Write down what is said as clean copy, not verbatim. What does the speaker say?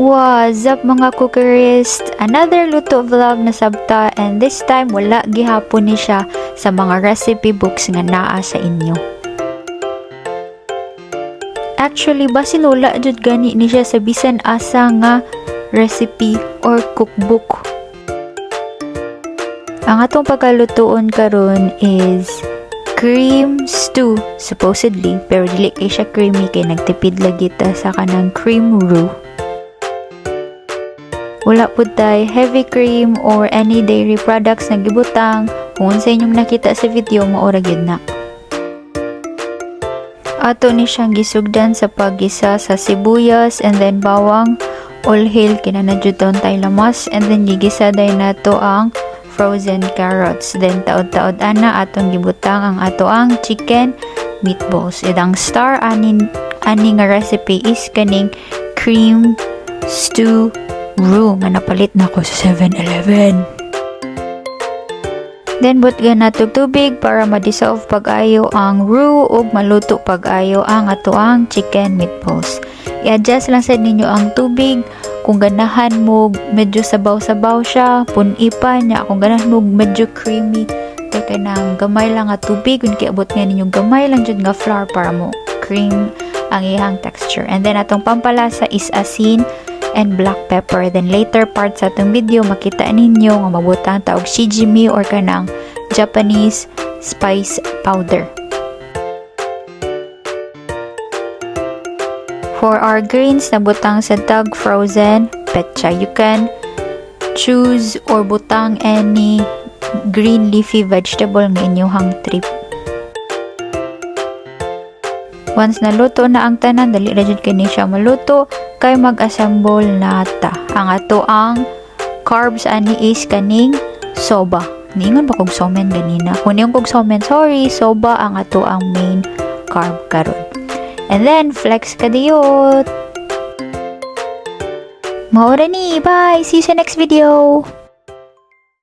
What's up mga cookerist? Another luto vlog na sabta, and this time wala gihapon ni siya sa mga recipe books nga naa sa inyo. Actually, basin wala jud gani ni siya sa bisan asa nga recipe or cookbook. Ang atong pagkalutoon karon is cream stew supposedly, pero dili kay siya creamy kay nagtipid lagi ta sa kanang cream roux. Wala po tayo heavy cream or any dairy products na gibutang. Kung sa inyong nakita sa video, maura gyud na. Ato ni siyang gisugdan sa paggisa sa sibuyas and then bawang, olhil kinanajuton tayo lamas, and then gigisa day nato ang frozen carrots. Then taod-taod ana atong gibutang ang ato ang chicken meatballs. Idang star ani nga recipe is kaning cream stew roux nga napalit na ko sa 7-Eleven. Then butgan nato tubig para ma-dissolve pag-ayo ang roux ug maluto pag-ayo ang atoang chicken meatballs. I-adjust lang sa ninyo ang tubig. Kung ganahan mo medyo sabaw-sabaw siya, pun-i pa niya. Kung ganahan mo medyo creamy, kaya nang gamay lang nga tubig. Kung kiabot nga ninyo gamay lang dyan nga flour para mo cream ang ihang texture. And then atong pampalasa is asin and black pepper. Then later part sa atong video makita ninyo nga mabutang taog shijimi or kanang Japanese spice powder. For our greens, nabutang sa tag frozen petcha. You can choose or butang any green leafy vegetable nga inyong trip. Once naluto na ang tanan, dali ra jud kini siya maluto kay mag-assemble na ta. Ang ato ang carbs ani is kaning soba. Ningon ba kog somen ganina? Kung yung kog somen, sorry, soba ang ato ang main carb karon. And then flex kadiyot. Maura ni, bye. See you sa next video.